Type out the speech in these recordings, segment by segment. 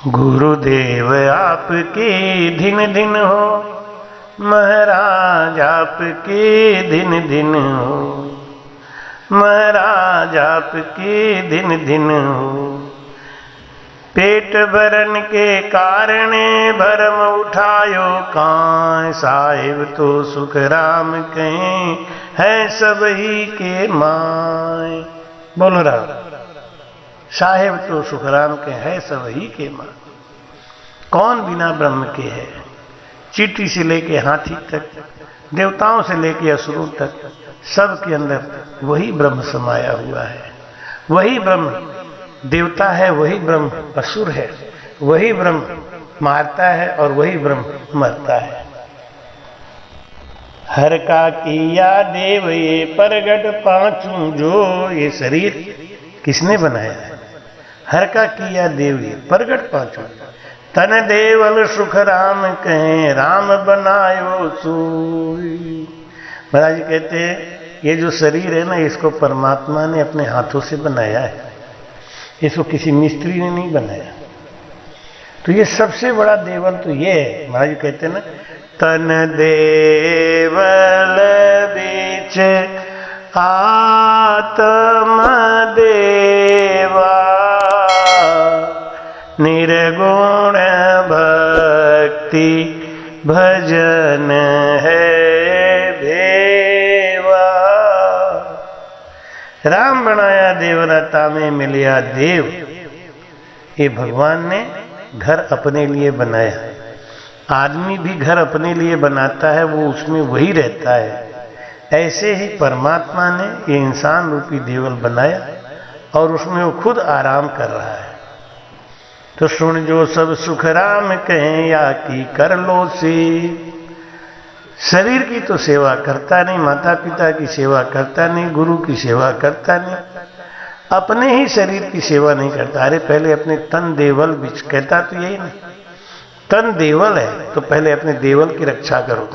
गुरुदेव आपकी दिन दिन हो, महाराज आपकी दिन दिन हो, महाराज आपकी दिन दिन हो। पेट भरन के कारण भरम उठायो कां, साहिब तो सुख राम कहें है सब ही के माय। बोलो राम। साहेब तो सुख राम के है सब ही के मां। कौन बिना ब्रह्म के है? चींटी से लेके हाथी तक, देवताओं से लेके असुरों तक, सब के अंदर वही ब्रह्म समाया हुआ है। वही ब्रह्म देवता है, वही ब्रह्म असुर है, वही ब्रह्म मारता है और वही ब्रह्म मरता है। हर का किया देव ये परगट पांचू जो, ये शरीर किसने बनाया है? हर का किया देव ये परगट पांचू। तन देवल सुख राम कहें राम बनायो सोई। महाराज कहते हैं ये जो शरीर है ना, इसको परमात्मा ने अपने हाथों से बनाया है, इसको किसी मिस्त्री ने नहीं बनाया। तो ये सबसे बड़ा देवल तो ये है। महाराज कहते हैं ना, तन देवल बीच आत्म देवा, निर्गुण भक्ति भजन है भेवा। राम बनाया देवरता में मिलिया देव। ये भगवान ने घर अपने लिए बनाया। आदमी भी घर अपने लिए बनाता है, वो उसमें वही रहता है। ऐसे ही परमात्मा ने ये इंसान रूपी देवल बनाया और उसमें वो खुद आराम कर रहा है। तो सुन जो सब सुख राम कहें या की कर लो से। शरीर की तो सेवा करता नहीं, माता पिता की सेवा करता नहीं, गुरु की सेवा करता नहीं, अपने ही शरीर की सेवा नहीं करता। अरे पहले अपने तन देवल बिच, कहता तो यही नहीं, तन देवल है तो पहले अपने देवल की रक्षा करो,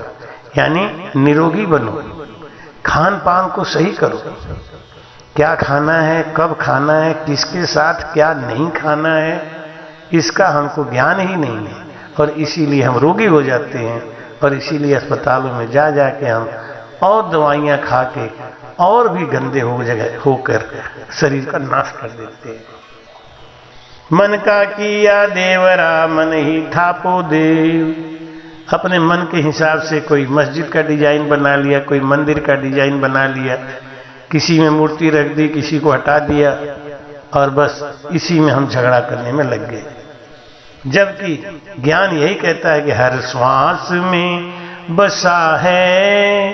यानी निरोगी बनो, खान पान को सही करो। क्या खाना है, कब खाना है, किसके साथ क्या नहीं खाना है, इसका हमको ज्ञान ही नहीं है और इसीलिए हम रोगी हो जाते हैं और इसीलिए अस्पतालों में जा जाके हम और दवाइयाँ खा के और भी गंदे होकर शरीर का नाश कर देते हैं। मन का किया देवरा मन ही थापो देव। अपने मन के हिसाब से कोई मस्जिद का डिजाइन बना लिया, कोई मंदिर का डिजाइन बना लिया, किसी में मूर्ति रख दी, किसी को हटा दिया और बस इसी में हम झगड़ा करने में लग गए। जबकि ज्ञान यही कहता है कि हर श्वास में बसा है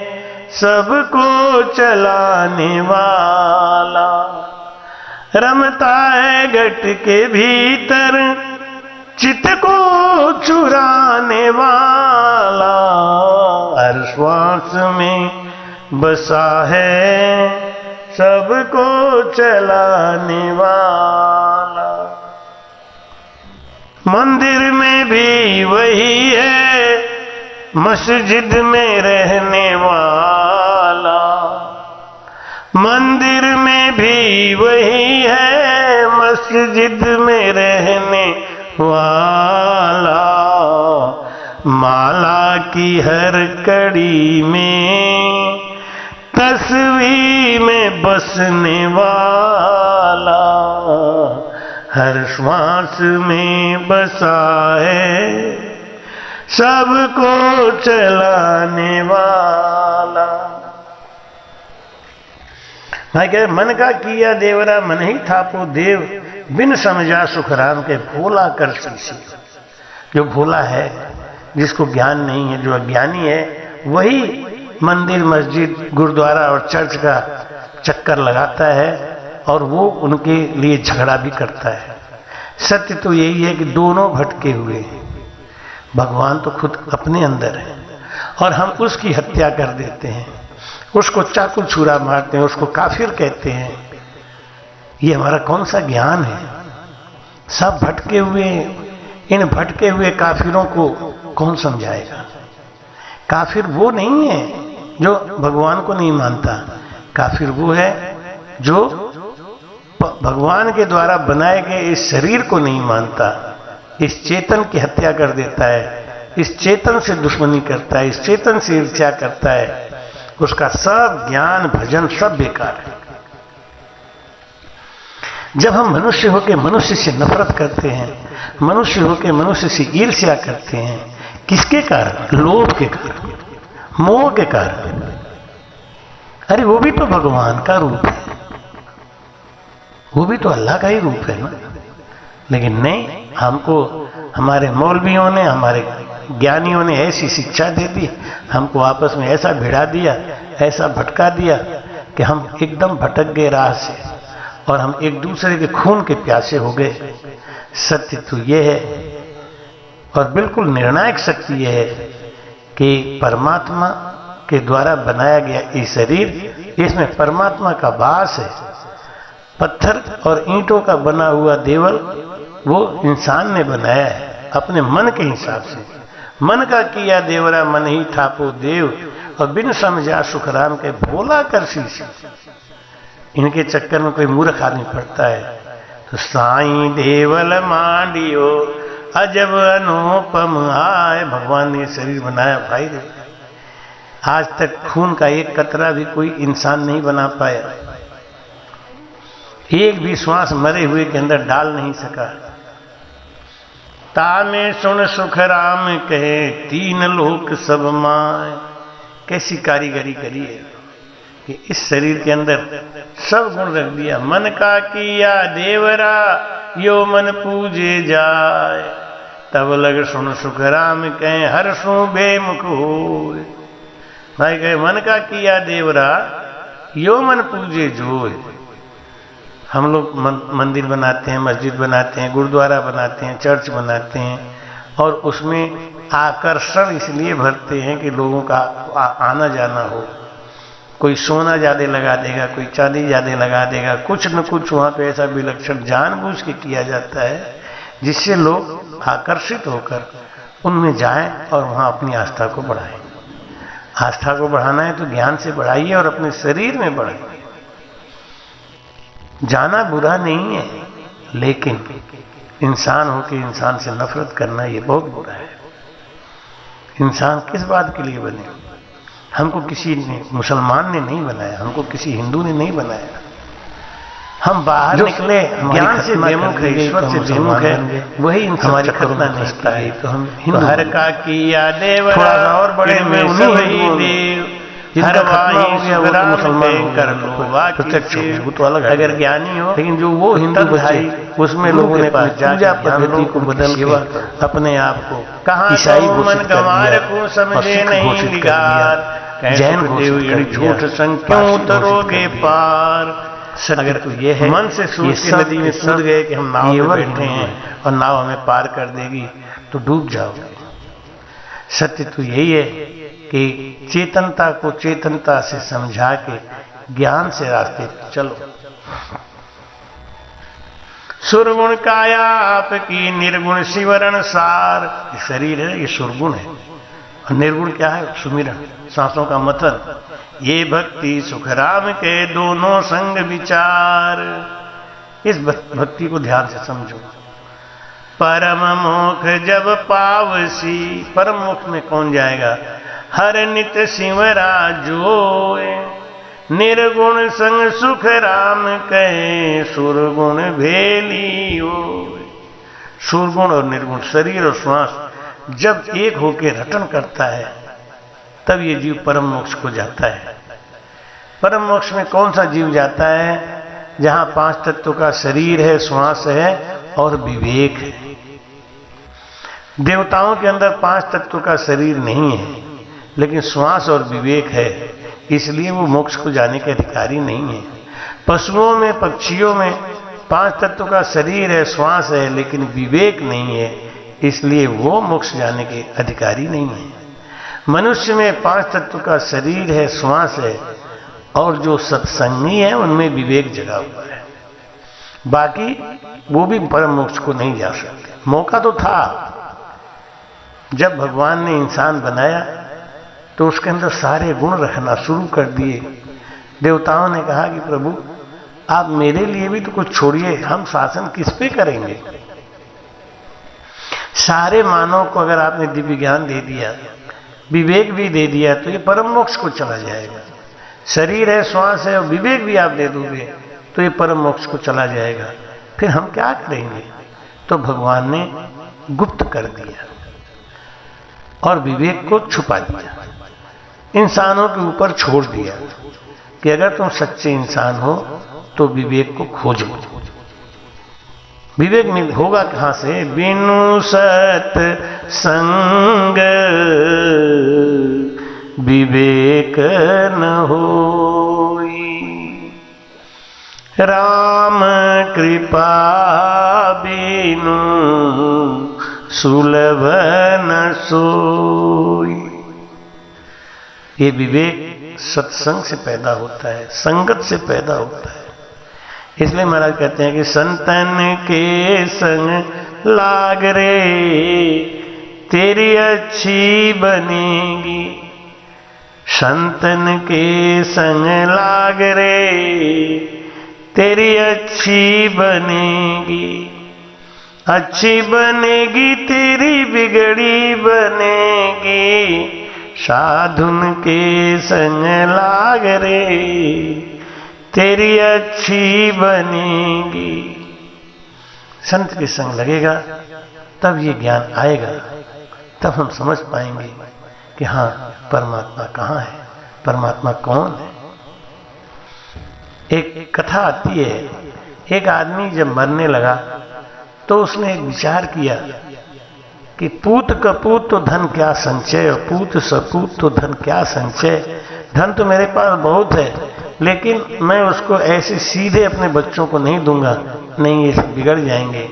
सबको चलाने वाला, रमता है घट के भीतर चित्त को चुराने वाला। हर श्वास में बसा है सबको चलाने वाला। मंदिर में भी वही है, मस्जिद में रहने वाला। मंदिर में भी वही है, मस्जिद में रहने वाला। माला की हर कड़ी में तस्वीर में बसने वाला, हर श्वास में बसा है सबको चलाने वाला। भाई कह मन का किया देवरा मन ही थापो देव, बिन समझा सुख राम के भोला कर शीशी। जो भोला है, जिसको ज्ञान नहीं है, जो अज्ञानी है, वही मंदिर मस्जिद गुरुद्वारा और चर्च का चक्कर लगाता है और वो उनके लिए झगड़ा भी करता है। सत्य तो यही है कि दोनों भटके हुए हैं। भगवान तो खुद अपने अंदर है और हम उसकी हत्या कर देते हैं, उसको चाकू छुरा मारते हैं, उसको काफिर कहते हैं। ये हमारा कौन सा ज्ञान है? सब भटके हुए। इन भटके हुए काफिरों को कौन समझाएगा? काफिर वो नहीं है जो भगवान को नहीं मानता, काफिर वो है जो भगवान के द्वारा बनाए गए इस शरीर को नहीं मानता, इस चेतन की हत्या कर देता है, इस चेतन से दुश्मनी करता है, इस चेतन से ईर्ष्या करता है, उसका सब ज्ञान भजन सब बेकार है। जब हम मनुष्य होकर मनुष्य से नफरत करते हैं, मनुष्य होकर मनुष्य से ईर्ष्या करते हैं, किसके कारण? लोभ के कारण, मोह के कारण। अरे वो भी तो भगवान का रूप है, वो भी तो अल्लाह का ही रूप है ना। लेकिन नहीं, हमको हमारे मौलवियों ने, हमारे ज्ञानियों ने ऐसी शिक्षा दे दी, हमको आपस में ऐसा भिड़ा दिया, ऐसा भटका दिया कि हम एकदम भटक गए राह से और हम एक दूसरे के खून के प्यासे हो गए। सत्य तो ये है और बिल्कुल निर्णायक शक्ति यह है कि परमात्मा के द्वारा बनाया गया ये शरीर, इसमें परमात्मा का वास है। पत्थर और ईंटों का बना हुआ देवल वो इंसान ने बनाया है अपने मन के हिसाब से। मन का किया देवरा मन ही ठापो देव, और बिन समझा सुखराम के भोला कर शीश। इनके चक्कर में कोई मूर्ख आदमी पड़ता है तो साईं देवल मांडियो अजब अनुपम आए। भगवान ने शरीर बनाया भाई, आज तक खून का एक कतरा भी कोई इंसान नहीं बना पाया, एक भी श्वास मरे हुए के अंदर डाल नहीं सका। तामे सुन सुख राम कहे तीन लोक सब माए। कैसी कारीगरी करी है कि इस शरीर के अंदर सब गुण रख दिया। मन का किया देवरा यो मन पूजे जाए, तब लग सुन सुख राम कहे हर सु बेमुख हो। भाई कहे मन का किया देवरा यो मन पूजे जोए। हम लोग मंदिर बनाते हैं, मस्जिद बनाते हैं, गुरुद्वारा बनाते हैं, चर्च बनाते हैं और उसमें आकर्षण इसलिए भरते हैं कि लोगों का आना जाना हो। कोई सोना ज्यादा लगा देगा, कोई चांदी ज्यादा लगा देगा, कुछ न कुछ वहां पे ऐसा विलक्षण जानबूझ के किया जाता है जिससे लोग आकर्षित होकर उनमें जाएं और वहां अपनी आस्था को बढ़ाएं। आस्था को बढ़ाना है तो ज्ञान से बढ़ाइए और अपने शरीर में बढ़ाइए। जाना बुरा नहीं है, लेकिन इंसान होकर इंसान से नफरत करना ये बहुत बुरा है। इंसान किस बात के लिए बने? हमको किसी ने, मुसलमान ने नहीं बनाया, हमको किसी हिंदू ने नहीं बनाया। हम बाहर निकले ज्ञान से बेमुख है, ईश्वर से बेमुख है, वही हमारी खतना नहीं है। तो हम हिंदू हर का किया देव, थोड़ा सा और बड़े में उन्हीं देव, जिनका खतना हो गया वो तो मुसलमान कर लो, प्रत्यक्ष वो तो अलग है। अगर ज्ञानी हो, लेकिन जो वो हिंदू भाई, उसमें लोगों ने पूजा पद्धति को बदल के अपने आप को ईसाई घोषित कर दिया और सिख घोषित कर दिया, जैन घोषित कर दिया। झूठ संख्यों उतरोगे पार। अगर तो ये है मन से सोच के नदी में कूद गए कि हम नाव में बैठे हैं और नाव हमें पार कर देगी तो डूब जाओगे। सत्य तो यही है कि चेतनता को चेतनता से समझा के ज्ञान से रास्ते चलो। सुरगुण काया आपकी निर्गुण शिवरण सार। ये शरीर है, ये सुरगुण है और निर्गुण क्या है? सुमिरन, सांसों का मतन। ये भक्ति सुखराम के दोनों संग विचार। इस भक्ति को ध्यान से समझो। परम मोक्ष जब पावसी, परम मोक्ष में कौन जाएगा? हर नित सिमरा जोए, निर्गुण संग सुख राम कहे सुरगुण भेली हो। सुरगुण और निर्गुण, शरीर और श्वास जब एक होकर रटन करता है तब ये जीव परम मोक्ष को जाता है। परम मोक्ष में कौन सा जीव जाता है? जहां पांच तत्वों का शरीर है, श्वास है और विवेक है। देवताओं के अंदर पांच तत्वों का शरीर नहीं है, लेकिन श्वास और विवेक है, इसलिए वो मोक्ष को जाने के अधिकारी नहीं है। पशुओं में, पक्षियों में पांच तत्वों का शरीर है, श्वास है, लेकिन विवेक नहीं है, इसलिए वो मोक्ष जाने के अधिकारी नहीं है। मनुष्य में पांच तत्व का शरीर है, श्वास है और जो सत्संगी है उनमें विवेक जगा हुआ है। बाकी वो भी परम मोक्ष को नहीं जा सकते। मौका तो था, जब भगवान ने इंसान बनाया तो उसके अंदर सारे गुण रखना शुरू कर दिए। देवताओं ने कहा कि प्रभु आप मेरे लिए भी तो कुछ छोड़िए, हम शासन किस पे करेंगे? सारे मानव को अगर आपने दिव्य ज्ञान दे दिया, विवेक भी दे दिया, तो ये परम मोक्ष को चला जाएगा। शरीर है, श्वास है और विवेक भी आप दे दोगे तो ये परम मोक्ष को चला जाएगा। फिर हम क्या करेंगे? तो भगवान ने गुप्त कर दिया और विवेक को छुपा दिया, इंसानों के ऊपर छोड़ दिया कि अगर तुम सच्चे इंसान हो तो विवेक को खोजो। विवेक मिल होगा कहां से? बिनु सत संग विवेक न होई, राम कृपा बिनु सुलभ न सोई। ये विवेक सत्संग से पैदा होता है, संगत से पैदा होता है। इसलिए महाराज कहते हैं कि संतन के संग लाग रे तेरी अच्छी बनेगी, संतन के संग लाग रे तेरी अच्छी बनेगी, अच्छी बनेगी तेरी बिगड़ी बनेगी, साधुन के संग लाग रे तेरी अच्छी बनेगी। संत के संग लगेगा तब ये ज्ञान आएगा, तब हम समझ पाएंगे कि हाँ परमात्मा कहाँ है, परमात्मा कौन है। एक कथा आती है, एक आदमी जब मरने लगा तो उसने एक विचार किया कि पूत कपूत तो धन क्या संचय, और पूत सपूत तो धन क्या संचय। धन तो मेरे पास बहुत है, लेकिन मैं उसको ऐसे सीधे अपने बच्चों को नहीं दूंगा, नहीं ये बिगड़ जाएंगे।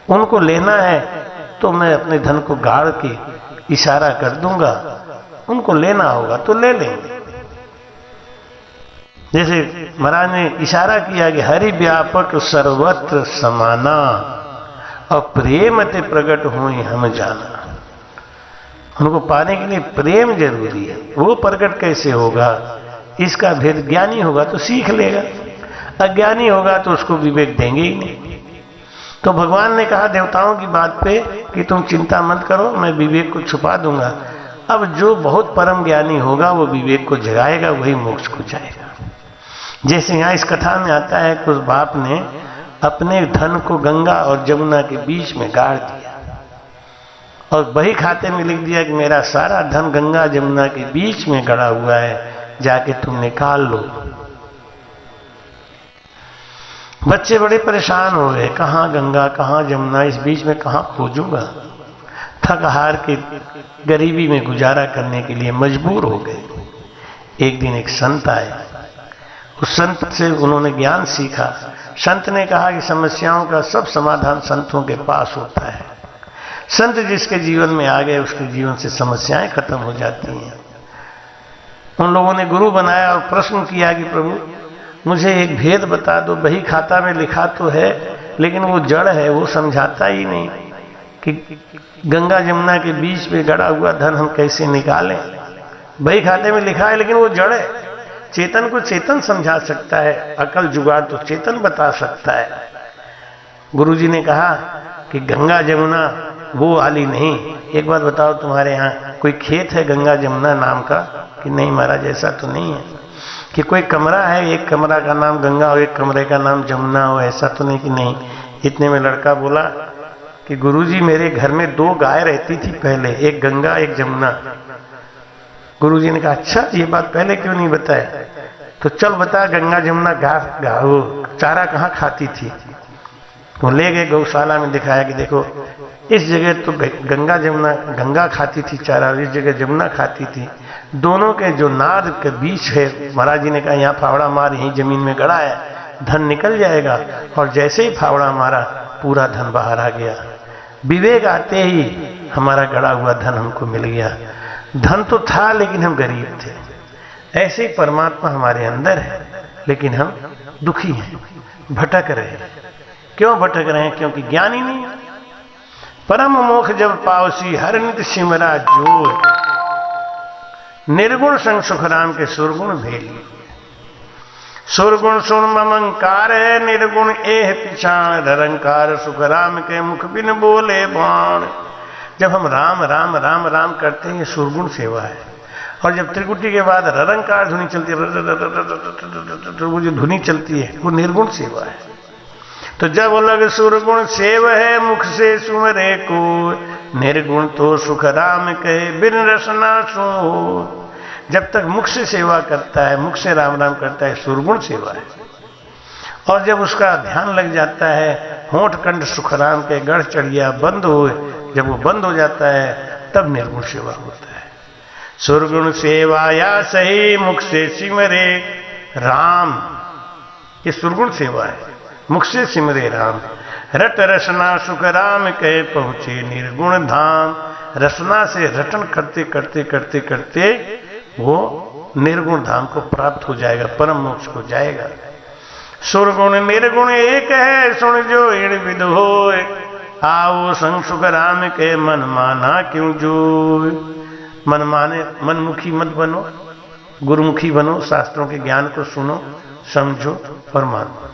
उनको लेना है तो मैं अपने धन को गाड़ के इशारा कर दूंगा, उनको लेना होगा तो ले लेंगे। जैसे महाराज ने इशारा किया कि हरि व्यापक सर्वत्र समाना, और प्रेम ते प्रकट होई हम जाना। उनको पाने के लिए प्रेम जरूरी है, वो प्रकट कैसे होगा? इसका भेद ज्ञानी होगा तो सीख लेगा, अज्ञानी होगा तो उसको विवेक देंगे ही नहीं। तो भगवान ने कहा देवताओं की बात पे कि तुम चिंता मत करो, मैं विवेक को छुपा दूंगा। अब जो बहुत परम ज्ञानी होगा वो विवेक को जगाएगा, वही मोक्ष को जाएगा। जैसे यहाँ इस कथा में आता है कि उस बाप ने अपने धन को गंगा और जमुना के बीच में गाड़ दिया और बही खाते में लिख दिया कि मेरा सारा धन गंगा जमुना के बीच में गड़ा हुआ है, जाके तुम निकाल लो। बच्चे बड़े परेशान हो गए, कहाँ गंगा कहाँ जमुना, इस बीच में कहाँ खोजूंगा। थक हार के गरीबी में गुजारा करने के लिए मजबूर हो गए। एक दिन एक संत आए, उस संत से उन्होंने ज्ञान सीखा। संत ने कहा कि समस्याओं का सब समाधान संतों के पास होता है। संत जिसके जीवन में आ गए उसके जीवन से समस्याएं खत्म हो जाती हैं। उन लोगों ने गुरु बनाया और प्रश्न किया कि प्रभु मुझे एक भेद बता दो, बही खाता में लिखा तो है लेकिन वो जड़ है, वो समझाता ही नहीं कि गंगा जमुना के बीच में गड़ा हुआ धन हम कैसे निकालें। बही खाते में लिखा है लेकिन वो जड़ है। चेतन को चेतन समझा सकता है, अकल जुगाड़ तो चेतन बता सकता है। गुरुजी ने कहा कि गंगा जमुना वो वाली नहीं, एक बात बताओ तुम्हारे यहाँ कोई खेत है गंगा जमुना नाम का? कि नहीं महाराज ऐसा तो नहीं है। कि कोई कमरा है, एक कमरा का नाम गंगा और एक कमरे का नाम जमुना हो, ऐसा तो नहीं? कि नहीं। इतने में लड़का बोला कि गुरुजी मेरे घर में 2 गाय रहती थी पहले, एक गंगा एक जमुना। गुरुजी ने कहा अच्छा ये बात पहले क्यों नहीं बताया? तो चल बता गंगा जमुना वो चारा कहाँ खाती थी? वो ले गए गौशाला में, दिखाया कि देखो इस जगह तो गंगा जमुना गंगा खाती थी चारा और इस जगह जमुना खाती थी। दोनों के जो नाद के बीच है, महाराज जी ने कहा यहाँ फावड़ा मार, यहीं जमीन में गड़ा है, धन निकल जाएगा। और जैसे ही फावड़ा मारा पूरा धन बाहर आ गया। विवेक आते ही हमारा गड़ा हुआ धन हमको मिल गया। धन तो था लेकिन हम गरीब थे। ऐसे ही परमात्मा हमारे अंदर है लेकिन हम दुखी हैं, भटक रहे हैं। क्यों भटक रहे हैं? क्योंकि ज्ञान ही नहीं है। परम मोख जब पावसी हर नित सिमरा जोर, निर्गुण संग सुखराम के सुरगुण भेली। सुरगुण सुन ममंकार है, निर्गुण एह पिछाण, निरंकार सुख राम के मुख बिन बोले बाण। जब हम राम राम राम राम करते हैं, ये सुरगुण सेवा है। और जब त्रिकुटी के बाद ररंकार धुनी चलती है, वो जो धुनी चलती है वो निर्गुण सेवा है। तो जब लग सुरगुण सेव है, मुख से सुमरे को, निर्गुण तो सुख राम कहे बिन रसना सो। जब तक मुख से सेवा करता है, मुख से राम राम करता है, सुरगुण सेवा है। और जब उसका ध्यान लग जाता है, होंठ कंठ सुख राम के गढ़ चढ़िया बंद हुए, जब वो बंद हो जाता है तब निर्गुण सेवा होता है। सुरगुण सेवा या सही, मुख से सिमरे राम, ये सुरगुण सेवा है। मुख से सिमरे राम, रट रसना सुख राम कहे पहुंचे निर्गुण धाम। रसना से रटन करते करते करते करते वो निर्गुण धाम को प्राप्त हो जाएगा, परम मोक्ष को जाएगा। सुरगुण निर्गुण एक है, सुन जो इण विद होय, आओ संग सुख राम के मन माना क्यों जोय। मन माने, मनमुखी मत बनो, गुरुमुखी बनो, शास्त्रों के ज्ञान को सुनो, समझो और मानो।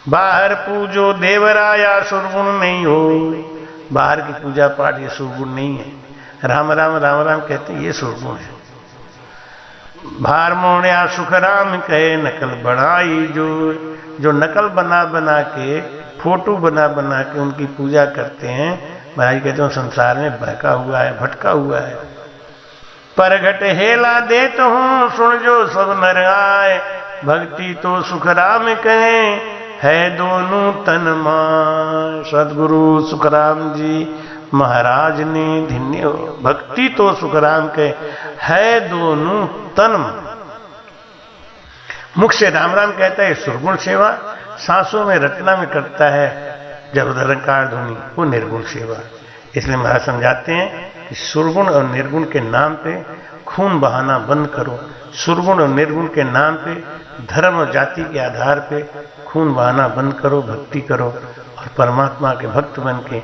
बाहर पूजो देवराया, सुरगुण नहीं हो। बाहर की पूजा पाठ ये सुरगुण नहीं है। राम राम राम राम कहते हैं, ये सुरगुण है। भार मोहया सुख राम कहे, नकल बनाई जो नकल बना बना के, फोटो बना बना के उनकी पूजा करते हैं, महाराज कहते हैं संसार में बहका हुआ है, भटका हुआ है। परघट हेला देत हूँ, सुन जो सब नर आए, भक्ति तो सुख राम कहे है दोनों तन मां। सदगुरु सुखराम जी महाराज ने धन्य हो, भक्ति तो सुखराम के है दोनों तन। मुख से राम राम कहता है सुरगुण सेवा, सांसों में रटना में करता है जब निरंकार ध्वनि, वो निर्गुण सेवा। इसलिए महाराज समझाते हैं कि सुरगुण और निर्गुण के नाम पे खून बहाना बंद करो। सुरगुण और निर्गुण के नाम पे, धर्म और जाति के आधार पे खून बहाना बंद करो, भक्ति करो और परमात्मा के भक्त बन के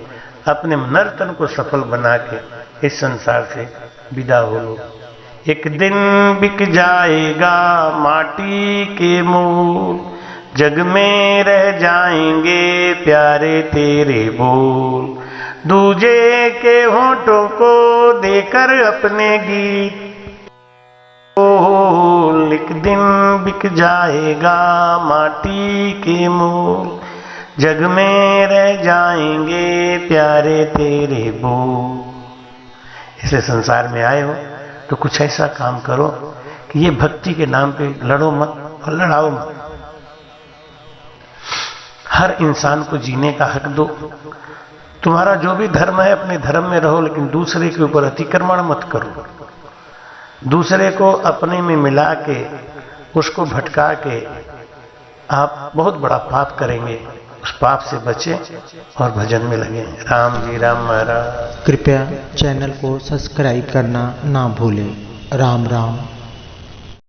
अपने नर्तन को सफल बना के इस संसार से विदा हो लो। एक दिन बिक जाएगा माटी के मूल, जग में रह जाएंगे प्यारे तेरे बोल। दूजे के होठों को देकर अपने गीत, एक दिन बिक जाएगा माटी के मूल, जग में रह जाएंगे प्यारे तेरे बोल। इसलिए संसार में आए हो तो कुछ ऐसा काम करो कि ये भक्ति के नाम पे लड़ो मत और लड़ाओ मत। हर इंसान को जीने का हक दो। तुम्हारा जो भी धर्म है अपने धर्म में रहो, लेकिन दूसरे के ऊपर अतिक्रमण मत करो। दूसरे को अपने में मिला के, उसको भटका के आप बहुत बड़ा पाप करेंगे। उस पाप से बचे और भजन में लगे। राम जी राम महाराज। कृपया चैनल को सब्सक्राइब करना ना भूलें। राम राम।